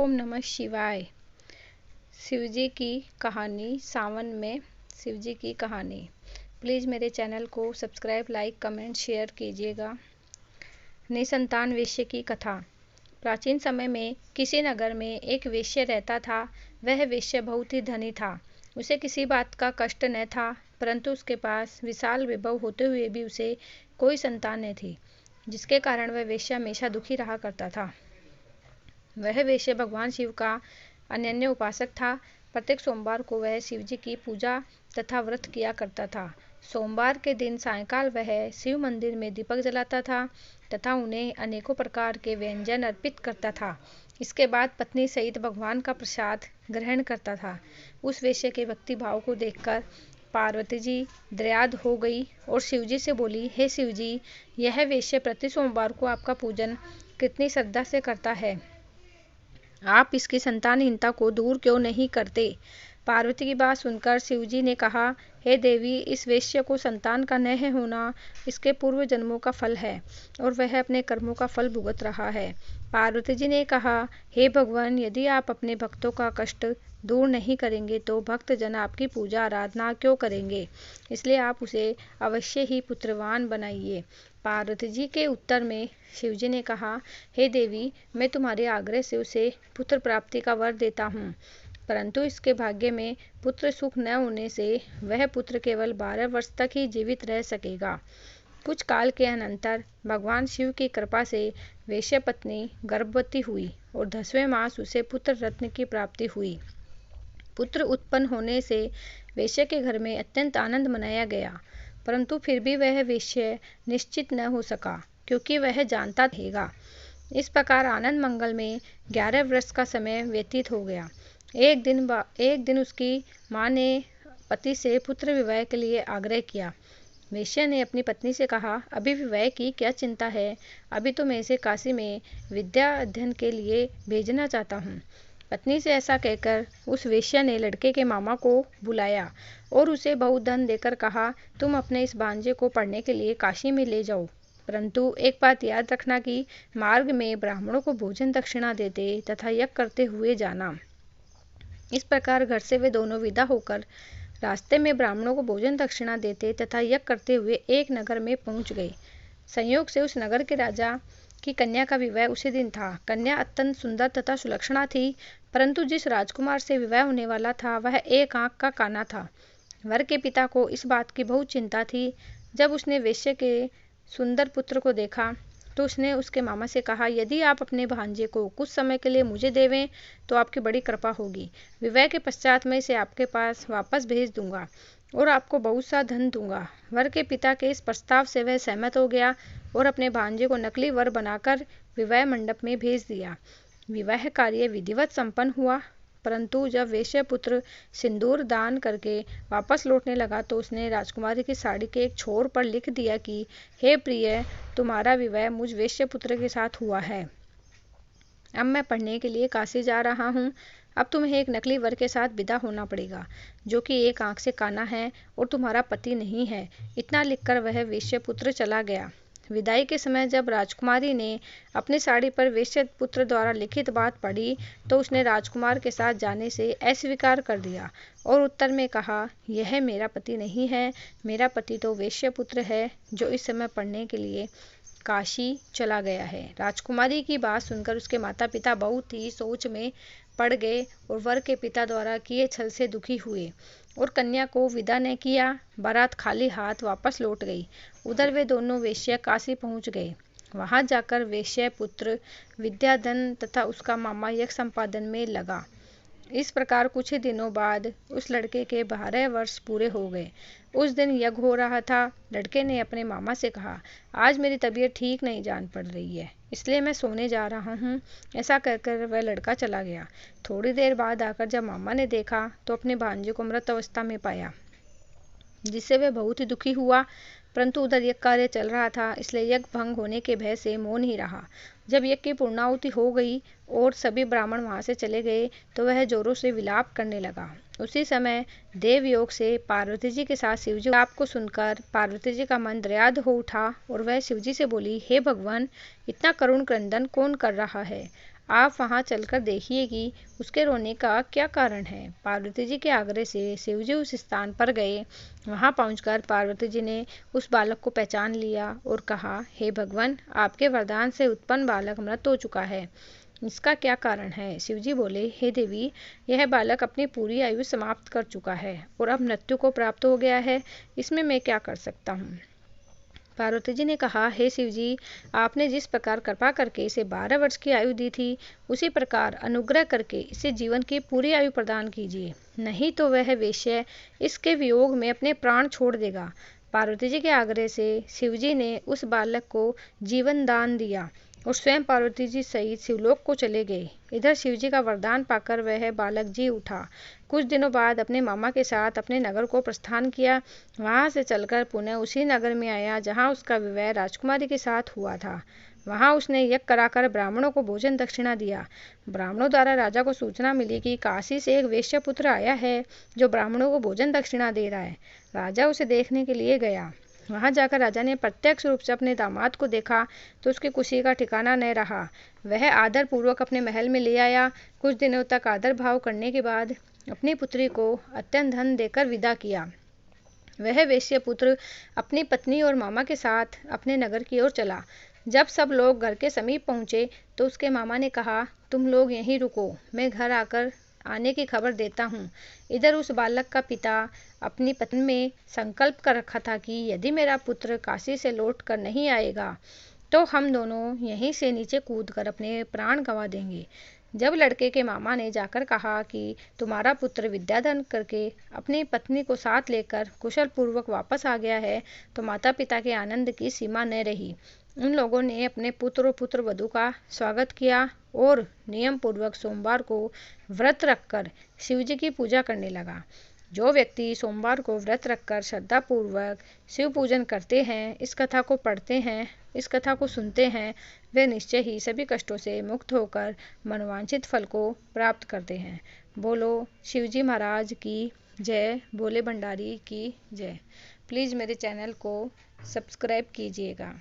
ओम नमः शिवाय। शिवजी की कहानी, सावन में शिवजी की कहानी। प्लीज़ मेरे चैनल को सब्सक्राइब, लाइक, कमेंट, शेयर कीजिएगा। निसंतान वेश्य की कथा। प्राचीन समय में किसी नगर में एक वेश्य रहता था। वह वेश्य बहुत ही धनी था। उसे किसी बात का कष्ट न था, परंतु उसके पास विशाल विभव होते हुए भी उसे कोई संतान न थी, जिसके कारण वह वेश्या हमेशा दुखी रहा करता था। वह वेश्य भगवान शिव का अनन्य उपासक था। प्रत्येक सोमवार को वह शिव जी की पूजा तथा व्रत किया करता था। सोमवार के दिन सायंकाल वह शिव मंदिर में दीपक जलाता था तथा उन्हें अनेकों प्रकार के व्यंजन अर्पित करता था। इसके बाद पत्नी सहित भगवान का प्रसाद ग्रहण करता था। उस वेश्य के भक्ति भाव को देखकर पार्वती जी दयाद हो गई और शिवजी से बोली, हे शिवजी, यह वेश्य प्रति सोमवार को आपका पूजन कितनी श्रद्धा से करता है, आप इसकी संतानहीनता को दूर क्यों नहीं करते। पार्वती की बात सुनकर शिवजी ने कहा, हे देवी, इस वेश्य को संतान का न होना इसके पूर्व जन्मों का फल है और वह अपने कर्मों का फल भुगत रहा है। पार्वती जी ने कहा, हे भगवान, यदि आप अपने भक्तों का कष्ट दूर नहीं करेंगे तो भक्त जन आपकी पूजा आराधना क्यों करेंगे, इसलिए आप उसे अवश्य ही पुत्रवान बनाइए। पार्वती जी के उत्तर में शिवजी ने कहा, हे देवी, मैं तुम्हारे आग्रह से उसे पुत्र प्राप्ति का वर देता हूँ, परंतु इसके भाग्य में पुत्र सुख न होने से वह पुत्र केवल 12 वर्ष तक ही जीवित रह सकेगा। कुछ काल के अनंतर भगवान शिव की कृपा से वेश्य पत्नी गर्भवती हुई और 10वें मास उसे पुत्र रत्न की प्राप्ति हुई। पुत्र उत्पन्न होने से वेश्य के घर में अत्यंत आनंद मनाया गया, परंतु फिर भी वह वेश्य निश्चित न हो सका, क्योंकि वह जानता रहेगा। इस प्रकार आनंद मंगल में 11 वर्ष का समय व्यतीत हो गया। एक दिन उसकी माँ ने पति से पुत्र विवाह के लिए आग्रह किया। वेश्या ने अपनी पत्नी से कहा, अभी विवाह की क्या चिंता है, अभी तो मैं इसे काशी में विद्या अध्ययन के लिए भेजना चाहता हूँ। पत्नी से ऐसा कहकर उस वेश्या ने लड़के के मामा को बुलाया और उसे बहुत धन देकर कहा, तुम अपने इस भांजे को पढ़ने के लिए काशी में ले जाओ, परंतु एक बात याद रखना कि मार्ग में ब्राह्मणों को भोजन दक्षिणा देते तथा यज्ञ करते हुए जाना। इस प्रकार घर से वे दोनों विदा होकर रास्ते में ब्राह्मणों को भोजन दक्षिणा देते तथा यज्ञ करते हुए एक नगर में पहुंच गए। संयोग से उस नगर के राजा की कन्या का विवाह उसी दिन था। कन्या अत्यंत सुंदर तथा सुलक्षणा थी, परंतु जिस राजकुमार से विवाह होने वाला था वह एक आंख का काना था। वर के पिता को इस बात की बहुत चिंता थी। जब उसने वेश्य के सुंदर पुत्र को देखा तो उसने उसके मामा से कहा, यदि आप अपने भांजे को कुछ समय के लिए मुझे देवें तो आपकी बड़ी कृपा होगी। विवाह के पश्चात मैं इसे आपके पास वापस भेज दूंगा और आपको बहुत सा धन दूंगा। वर के पिता के इस प्रस्ताव से वह सहमत हो गया और अपने भांजे को नकली वर बनाकर विवाह मंडप में भेज दिया। विवाह कार्य विधिवत संपन्न हुआ, परंतु जब वेश्य पुत्र सिंदूर दान करके वापस लौटने लगा तो उसने राजकुमारी की साड़ी के एक छोर पर लिख दिया कि, हे प्रिय, तुम्हारा विवाह मुझ वेश्य पुत्र के साथ हुआ है। अब मैं पढ़ने के लिए काशी जा रहा हूँ। अब तुम्हें एक नकली वर के साथ विदा होना पड़ेगा, जो कि एक आंख से काना है और तुम्हारा पति नहीं है। इतना लिखकर वह वेश्य पुत्र चला गया। विदाई के समय जब राजकुमारी ने अपनी साड़ी पर वेश्य पुत्र द्वारा लिखित बात पढ़ी तो उसने राजकुमार के साथ जाने से अस्वीकार कर दिया और उत्तर में कहा, यह मेरा पति नहीं है, मेरा पति तो वेश्य पुत्र है जो इस समय पढ़ने के लिए काशी चला गया है। राजकुमारी की बात सुनकर उसके माता पिता बहुत ही सोच में पड़ गए और वर के पिता द्वारा किए छल से दुखी हुए और कन्या को विदा न किया। बारात खाली हाथ वापस लौट गई। उधर वे दोनों वेश्या काशी पहुंच गए। वहां जाकर वेश्या पुत्र विद्याधन तथा उसका मामा यज्ञ संपादन में लगा। इस प्रकार कुछ ही दिनों बाद उस लड़के के 12 वर्ष पूरे हो गए। उस दिन यज्ञ हो रहा था। लड़के ने अपने मामा से कहा, आज मेरी तबीयत ठीक नहीं जान पड़ रही है, इसलिए मैं सोने जा रहा हूँ। ऐसा कहकर वह लड़का चला गया। थोड़ी देर बाद आकर जब मामा ने देखा तो अपने भांजे को मृत अवस्था में पाया, जिससे वह बहुत ही दुखी हुआ, परंतु उधर यज्ञ कार्य चल रहा था, इसलिए यज्ञ भंग होने के भय से मौन ही रहा। जब यज्ञ की पूर्णाहुति हो गई और सभी ब्राह्मण वहां से चले गए तो वह जोरों से विलाप करने लगा। उसी समय देवयोग से पार्वती जी के साथ शिवजी विलाप को सुनकर पार्वती जी का मन दयाद हो उठा और वह शिवजी से बोली, हे भगवान, इतना करुण क्रंदन कौन कर रहा है। आप वहाँ चलकर देखिए कि उसके रोने का क्या कारण है। पार्वती जी के आग्रह से शिव जी उस स्थान पर गए। वहाँ पहुंचकर पार्वती जी ने उस बालक को पहचान लिया और कहा, हे भगवान, आपके वरदान से उत्पन्न बालक मृत हो चुका है, इसका क्या कारण है। शिवजी बोले, हे देवी, यह बालक अपनी पूरी आयु समाप्त कर चुका है और अब मृत्यु को प्राप्त हो गया है, इसमें मैं क्या कर सकता हूँ। पार्वती जी ने कहा, हे शिवजी, आपने जिस प्रकार कृपा करके इसे 12 वर्ष की आयु दी थी, उसी प्रकार अनुग्रह करके इसे जीवन की पूरी आयु प्रदान कीजिए, नहीं तो वह वेश्या इसके वियोग में अपने प्राण छोड़ देगा। पार्वती जी के आग्रह से शिवजी ने उस बालक को जीवन दान दिया और स्वयं पार्वती जी सहित शिवलोक को चले गए। इधर शिवजी का वरदान पाकर वह बालक जी उठा। कुछ दिनों बाद अपने मामा के साथ अपने नगर को प्रस्थान किया। वहां से चलकर पुनः उसी नगर में आया जहां उसका विवाह राजकुमारी के साथ हुआ था। वहां उसने यज्ञ कराकर ब्राह्मणों को भोजन दक्षिणा दिया। ब्राह्मणों द्वारा राजा को सूचना मिली कि काशी से एक वेश्या पुत्र आया है जो ब्राह्मणों को भोजन दक्षिणा दे रहा है। राजा उसे देखने के लिए गया। वहां जाकर राजा ने प्रत्यक्ष रूप से अपने दामाद को देखा तो उसकी खुशी का ठिकाना न रहा। वह आदर पूर्वक अपने महल में ले आया। कुछ दिनों तक आदर भाव करने के बाद अपनी पुत्री को अत्यंत धन देकर विदा किया। वह वेश्या पुत्र अपनी पत्नी और मामा के साथ अपने नगर की ओर चला। जब सब लोग घर के समीप पहुंचे तो उसके मामा ने कहा, तुम लोग यहीं रुको, मैं घर आकर आने की खबर देता हूँ। इधर उस बालक का पिता अपनी पत्नी में संकल्प कर रखा था कि यदि मेरा पुत्र काशी से लौट कर नहीं आएगा तो हम दोनों यहीं से नीचे कूदकर अपने प्राण गंवा देंगे। जब लड़के के मामा ने जाकर कहा कि तुम्हारा पुत्र विद्यादान करके अपनी पत्नी को साथ लेकर कुशल पूर्वक वापस आ गया है, तो माता पिता के आनंद की सीमा न रही। उन लोगों ने अपने पुत्र और पुत्र वधू का स्वागत किया और नियम पूर्वक सोमवार को व्रत रखकर शिवजी की पूजा करने लगा। जो व्यक्ति सोमवार को व्रत रखकर श्रद्धा पूर्वक शिव पूजन करते हैं, इस कथा को पढ़ते हैं, इस कथा को सुनते हैं, वे निश्चय ही सभी कष्टों से मुक्त होकर मनोवांछित फल को प्राप्त करते हैं। बोलो शिवजी महाराज की जय, भोले भंडारी की जय। प्लीज़ मेरे चैनल को सब्सक्राइब कीजिएगा।